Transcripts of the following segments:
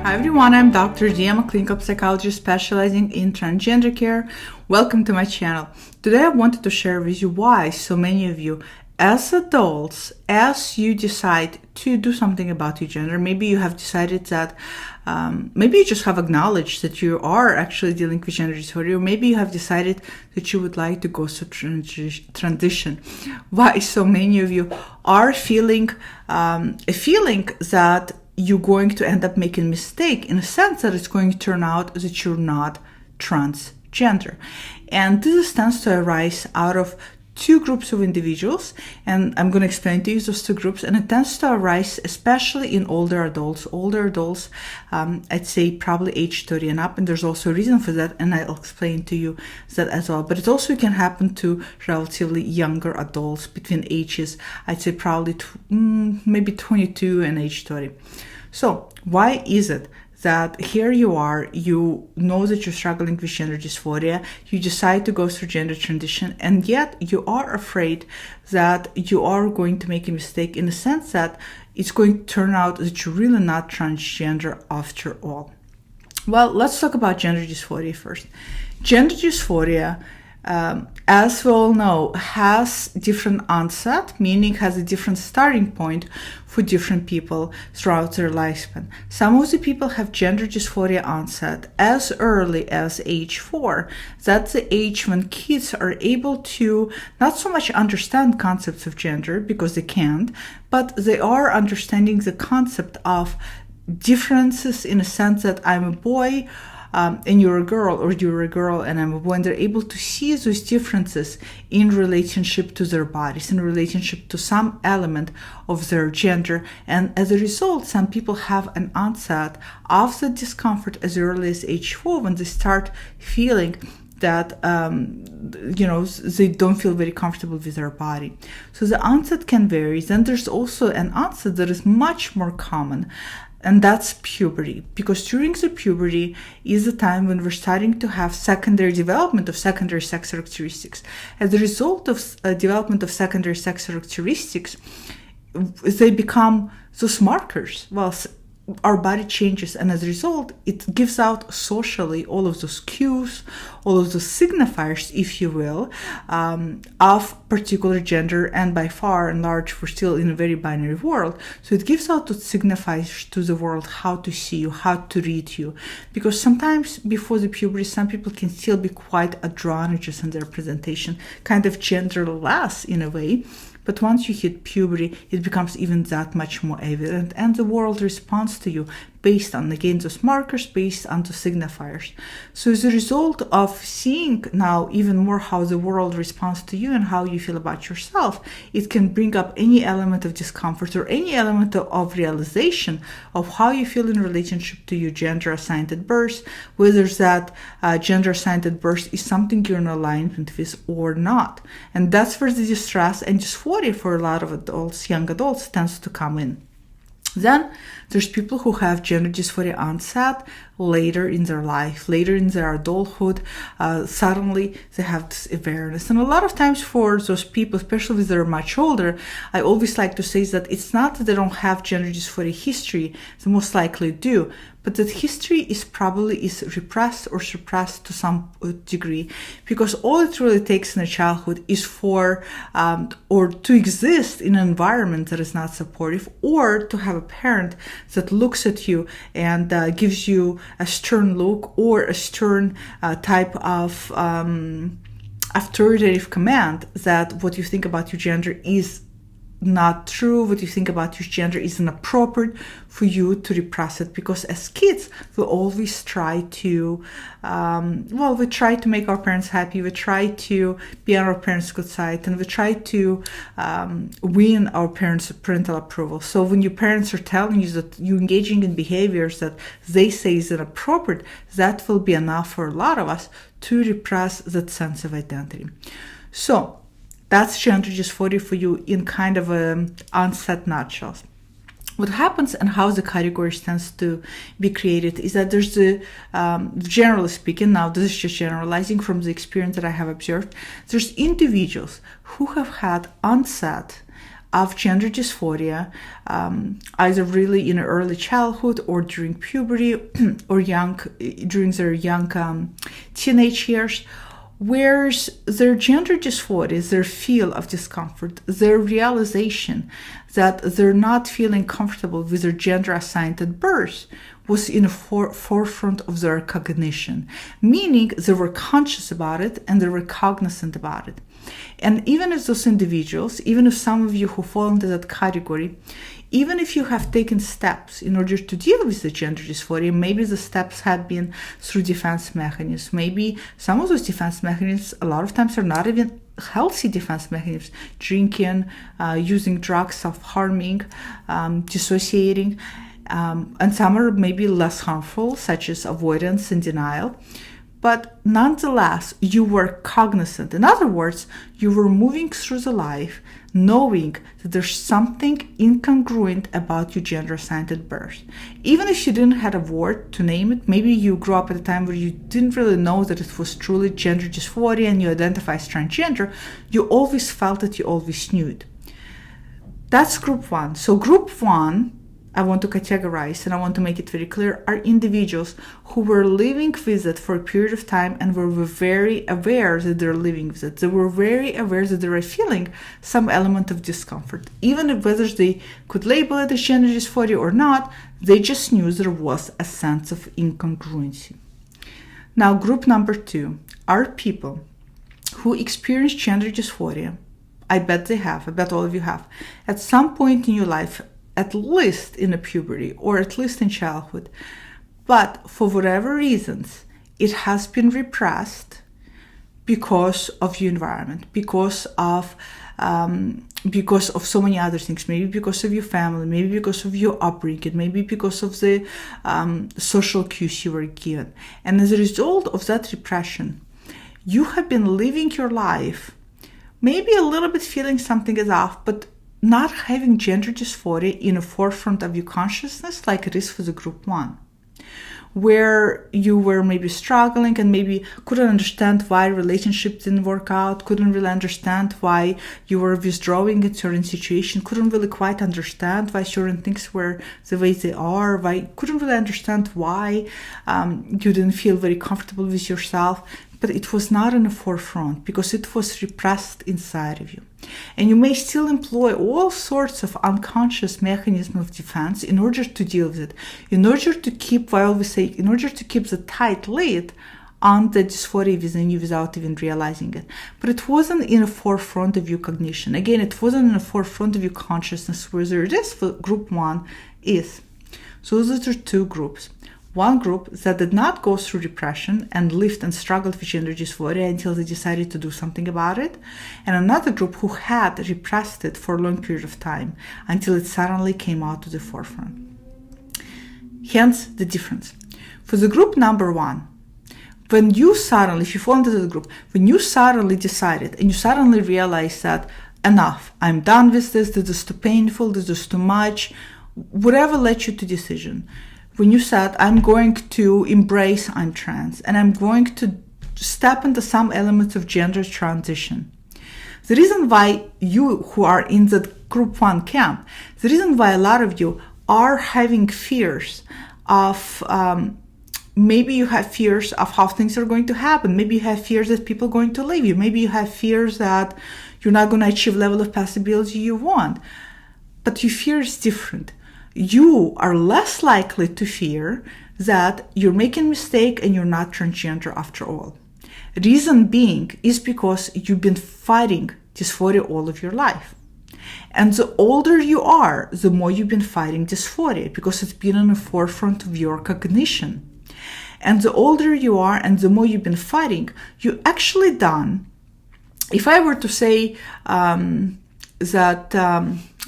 Hi everyone, I'm Dr. D. I'm a clinical psychologist specializing in transgender care. Welcome to my channel. Today I wanted to share with you why so many of you as adults, as you decide to do something about your gender, maybe you have decided that, maybe you just have acknowledged that you are actually dealing with gender dysphoria, or maybe you have decided that you would like to go through transition. Why so many of you are feeling a feeling that you're going to end up making a mistake in a sense that it's going to turn out that you're not transgender. And this tends to arise out of two groups of individuals, and I'm going to explain to you those two groups, and it tends to arise especially in older adults. I'd say probably age 30 and up, and there's also a reason for that, and I'll explain to you that as well. But it also can happen to relatively younger adults between ages, I'd say probably maybe 22 and age 30. So why is it that here you are, you know that you're struggling with gender dysphoria, you decide to go through gender transition, and yet you are afraid that you are going to make a mistake in the sense that it's going to turn out that you're really not transgender after all? Well, let's talk about gender dysphoria first. Gender dysphoria, as we all know, has different onset, meaning has a different starting point for different people throughout their lifespan. Some of the people have gender dysphoria onset as early as age 4. That's the age when kids are able to not so much understand concepts of gender, because they can't, but they are understanding the concept of differences in a sense that I'm a boy, and you're a girl, or you're a girl and I'm a boy, and they're able to see those differences in relationship to their bodies, in relationship to some element of their gender. And as a result, some people have an onset of the discomfort as early as age 4, when they start feeling that, they don't feel very comfortable with their body. So the onset can vary. Then there's also an onset that is much more common, and that's puberty, because during the puberty is the time when we're starting to have secondary development of secondary sex characteristics. As a result of development of secondary sex characteristics, they become those markers. Well, our body changes, and as a result, it gives out socially all of those cues, all of those signifiers, if you will, of particular gender. And by far and large, we're still in a very binary world. So it gives out those signifiers to the world how to see you, how to read you. Because sometimes before the puberty, some people can still be quite androgynous in their presentation, kind of genderless in a way. But once you hit puberty, it becomes even that much more evident, and the world responds to you based on, again, those markers, based on the signifiers. So as a result of seeing now even more how the world responds to you and how you feel about yourself, it can bring up any element of discomfort or any element of realization of how you feel in relationship to your gender assigned at birth, whether that gender assigned at birth is something you're in alignment with or not. And that's where the distress and dysphoria for a lot of adults, young adults, tends to come in. Then there's people who have gender dysphoria onset later in their life, later in their adulthood. Suddenly they have this awareness. And a lot of times for those people, especially if they're much older, I always like to say that it's not that they don't have gender dysphoria history, they most likely do, but that history is repressed or suppressed to some degree, because all it really takes in a childhood is for or to exist in an environment that is not supportive, or to have a parent that looks at you and gives you a stern look or a stern type of authoritative command that what you think about your gender is not true, what you think about your gender is inappropriate for you to repress it. Because as kids, we always try to, we try to make our parents happy, we try to be on our parents' good side, and we try to win our parents' parental approval. So when your parents are telling you that you're engaging in behaviors that they say is inappropriate, that will be enough for a lot of us to repress that sense of identity. So that's gender dysphoria for you in kind of an onset nutshell. What happens and how the categories tends to be created is that there's generally speaking, now this is just generalizing from the experience that I have observed, there's individuals who have had onset of gender dysphoria, either really in early childhood or during puberty or during their young teenage years, where their gender dysphoria, their feel of discomfort, their realization that they're not feeling comfortable with their gender assigned at birth was in the forefront of their cognition, meaning they were conscious about it and they were cognizant about it. And even as those individuals, even if some of you who fall into that category, even if you have taken steps in order to deal with the gender dysphoria, maybe the steps have been through defense mechanisms. Maybe some of those defense mechanisms a lot of times are not even healthy defense mechanisms. Drinking, using drugs, self-harming, dissociating, and some are maybe less harmful, such as avoidance and denial. But nonetheless, you were cognizant. In other words, you were moving through the life knowing that there's something incongruent about your gender assigned at birth. Even if you didn't have a word to name it, maybe you grew up at a time where you didn't really know that it was truly gender dysphoria and you identify as transgender, you always felt it, you always knew it. That's group one. So group one, I want to categorize and I want to make it very clear, are individuals who were living with it for a period of time and were very aware that they're living with it. They were very aware that they were feeling some element of discomfort. Even if whether they could label it as gender dysphoria or not, they just knew there was a sense of incongruency. Now, group number two are people who experience gender dysphoria. I bet they have, I bet all of you have, at some point in your life, at least in a puberty or at least in childhood. But for whatever reasons, it has been repressed because of your environment, because of so many other things, maybe because of your family, maybe because of your upbringing, maybe because of the social cues you were given. And as a result of that repression, you have been living your life, maybe a little bit feeling something is off, but not having gender dysphoria in the forefront of your consciousness like it is for the group one, where you were maybe struggling and maybe couldn't understand why relationships didn't work out, couldn't really understand why you were withdrawing in certain situations, couldn't really quite understand why certain things were the way they are, couldn't really understand why you didn't feel very comfortable with yourself. But it was not in the forefront because it was repressed inside of you. And you may still employ all sorts of unconscious mechanisms of defense in order to deal with it, in order to keep, in order to keep the tight lid on the dysphoria within you without even realizing it. But it wasn't in the forefront of your cognition. Again, it wasn't in the forefront of your consciousness, where this group one is. So those are two groups. One group that did not go through depression and lived and struggled with gender dysphoria until they decided to do something about it, and another group who had repressed it for a long period of time until it suddenly came out to the forefront. Hence the difference. For the group number one, when you suddenly, if you fall into the group, when you suddenly decided and you suddenly realized that enough, I'm done with this is too painful, this is too much, whatever led you to decision, when you said, I'm going to embrace I'm trans and I'm going to step into some elements of gender transition. The reason why you who are in that group one camp, the reason why a lot of you are having fears of, maybe you have fears of how things are going to happen. Maybe you have fears that people are going to leave you. Maybe you have fears that you're not going to achieve the level of possibility you want. But your fear is different. You are less likely to fear that you're making a mistake and you're not transgender after all. Reason being is because you've been fighting dysphoria all of your life. And the older you are, the more you've been fighting dysphoria because it's been in the forefront of your cognition. And the older you are and the more you've been fighting, you actually done, if I were to say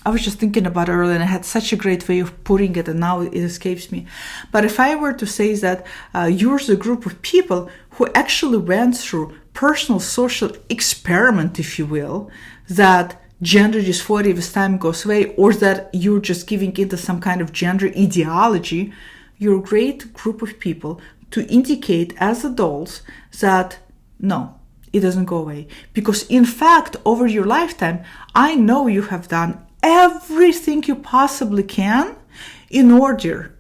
I was just thinking about it earlier and I had such a great way of putting it and now it escapes me. But if I were to say that you're the group of people who actually went through personal social experiment, if you will, that gender dysphoria with time goes away, or that you're just giving into some kind of gender ideology, you're a great group of people to indicate as adults that no, it doesn't go away. Because in fact, over your lifetime, I know you have done everything you possibly can in order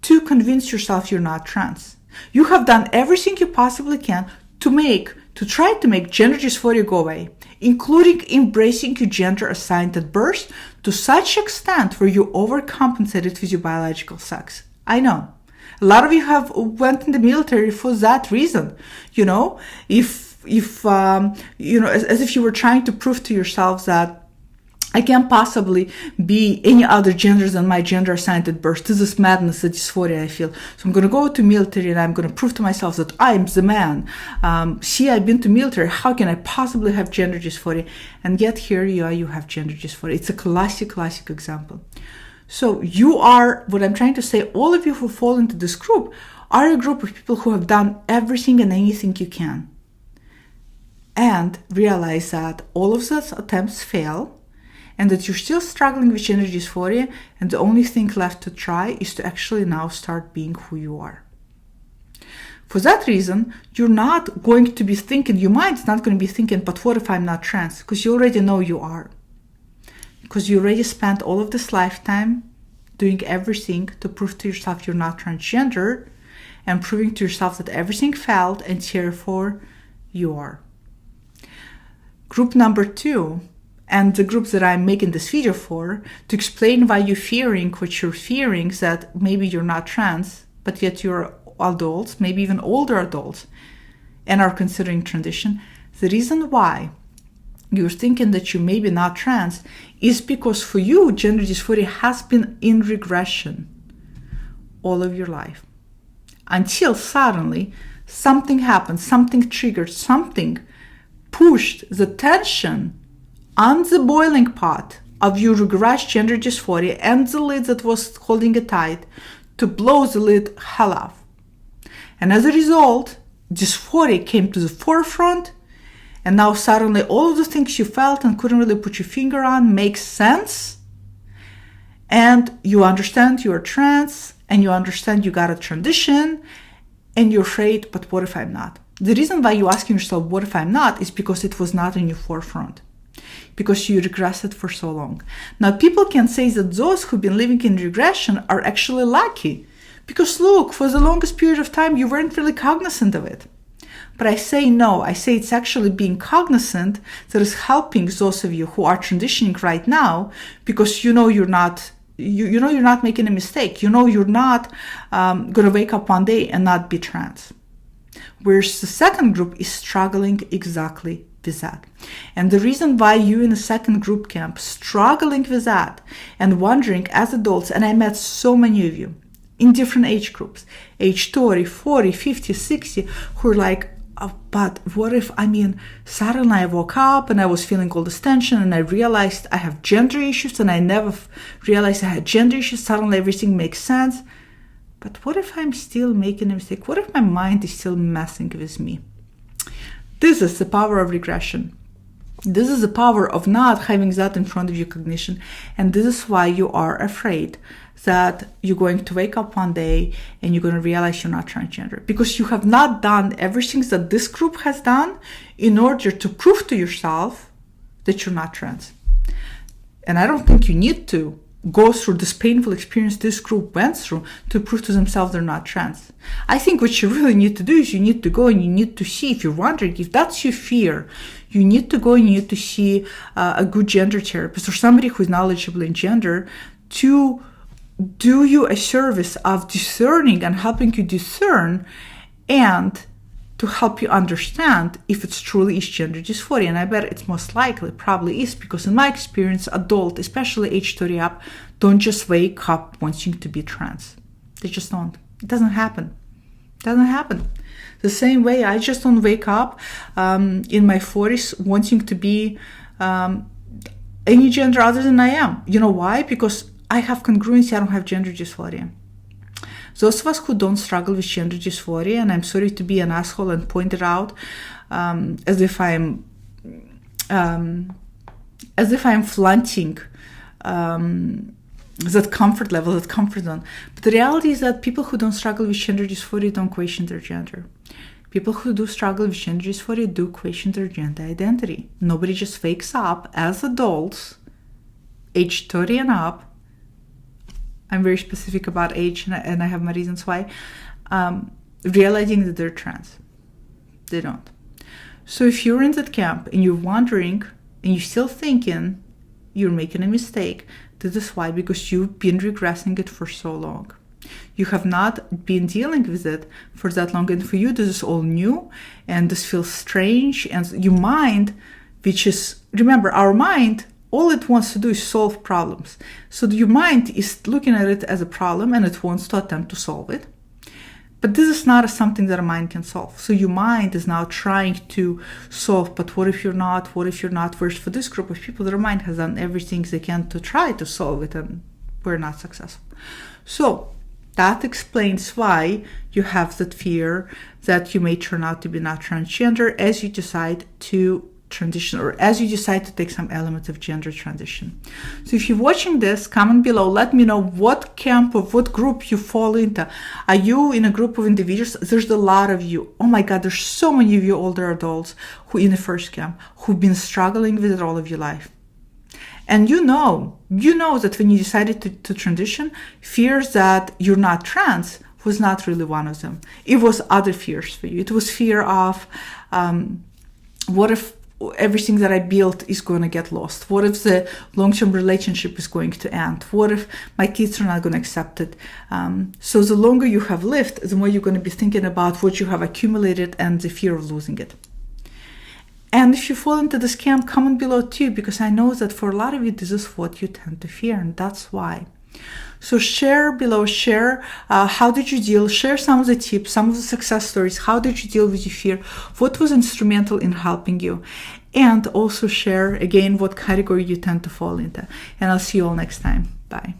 to convince yourself you're not trans. You have done everything you possibly can to try to make gender dysphoria go away, including embracing your gender assigned at birth to such extent where you overcompensated with your biological sex. I know. A lot of you have went in the military for that reason. As if you were trying to prove to yourself that I can't possibly be any other gender than my gender assigned at birth. This is madness, the dysphoria I feel. So I'm going to go to military and I'm going to prove to myself that I'm the man. See, I've been to military. How can I possibly have gender dysphoria? And yet here you are, you have gender dysphoria. It's a classic example. So you are, what I'm trying to say, all of you who fall into this group are a group of people who have done everything and anything you can. And realize that all of those attempts fail, and that you're still struggling with gender dysphoria, and the only thing left to try is to actually now start being who you are. For that reason, you're not going to be thinking, your mind's not going to be thinking, but what if I'm not trans? Because you already know you are. Because you already spent all of this lifetime doing everything to prove to yourself you're not transgender, and proving to yourself that everything failed, and therefore you are. Group number 2, and the groups that I'm making this video for, to explain why you're fearing what you're fearing, that maybe you're not trans, but yet you're adults, maybe even older adults, and are considering transition. The reason why you're thinking that you may be not trans is because for you, gender dysphoria has been in regression all of your life. Until suddenly something happened, something triggered, something pushed the tension on the boiling pot of your regressed gender dysphoria and the lid that was holding it tight to blow the lid hell off. And as a result, dysphoria came to the forefront, and now suddenly all of the things you felt and couldn't really put your finger on make sense, and you understand you're trans, and you understand you gotta transition, and you're afraid, but what if I'm not? The reason why you're asking yourself, what if I'm not, is because it was not in your forefront. Because you regressed for so long. Now, people can say that those who've been living in regression are actually lucky. Because look, for the longest period of time, you weren't really cognizant of it. But I say no. I say it's actually being cognizant that is helping those of you who are transitioning right now, because you know you're not making a mistake. You know you're not going to wake up one day and not be trans. Whereas the second group is struggling exactly with that. And the reason why you in the second group camp struggling with that and wondering as adults, and I met so many of you in different age groups, age 30, 40, 50, 60, who are like, oh, but what if, suddenly I woke up and I was feeling all this tension and I realized I have gender issues and I never realized I had gender issues. Suddenly everything makes sense. But what if I'm still making a mistake? What if my mind is still messing with me? This is the power of regression. This is the power of not having that in front of your cognition. And this is why you are afraid that you're going to wake up one day and you're going to realize you're not transgender. Because you have not done everything that this group has done in order to prove to yourself that you're not trans. And I don't think you need to go through this painful experience this group went through to prove to themselves they're not trans. I think what you really need to do is you need to go and you need to see, if you're wondering if that's your fear, you need to go and you need to see a good gender therapist or somebody who's knowledgeable in gender to do you a service of discerning and helping you discern and to help you understand if it's truly is gender dysphoria. And I bet it's most likely probably is, because in my experience, adult, especially age 30 up, don't just wake up wanting to be trans. They just don't. It doesn't happen. It doesn't happen. The same way I just don't wake up in my 40s wanting to be any gender other than I am. You know why? Because I have congruency. I don't have gender dysphoria. Those of us who don't struggle with gender dysphoria, and I'm sorry to be an asshole and point it out as if I'm flaunting that comfort level, that comfort zone. But the reality is that people who don't struggle with gender dysphoria don't question their gender. People who do struggle with gender dysphoria do question their gender identity. Nobody just wakes up as adults age 30 and up, I'm very specific about age, and I have my reasons why, realizing that they're trans. They don't. So if you're in that camp and you're wondering and you're still thinking you're making a mistake, this is why, because you've been regressing it for so long. You have not been dealing with it for that long, and for you this is all new, and this feels strange, and your mind, which is, remember, our mind, all it wants to do is solve problems. So your mind is looking at it as a problem and it wants to attempt to solve it. But this is not something that a mind can solve. So your mind is now trying to solve, but what if you're not? What if you're not? Whereas for this group of people, their mind has done everything they can to try to solve it, and we're not successful. So that explains why you have that fear that you may turn out to be not transgender as you decide to transition, or as you decide to take some elements of gender transition. So if you're watching this, comment below, let me know what camp or what group you fall into. Are you in a group of individuals? There's a lot of you. Oh my God, there's so many of you older adults who in the first camp who've been struggling with it all of your life. And you know that when you decided to transition, fears that you're not trans was not really one of them. It was other fears for you. It was fear of, what if everything that I built is going to get lost? What if the long-term relationship is going to end? What if my kids are not going to accept it? So the longer you have lived, the more you're going to be thinking about what you have accumulated and the fear of losing it. And if you fall into this camp, comment below too, because I know that for a lot of you, this is what you tend to fear, and that's why. So share below, share how did you deal, share some of the tips, some of the success stories, how did you deal with your fear, what was instrumental in helping you, and also share again what category you tend to fall into. And I'll see you all next time. Bye.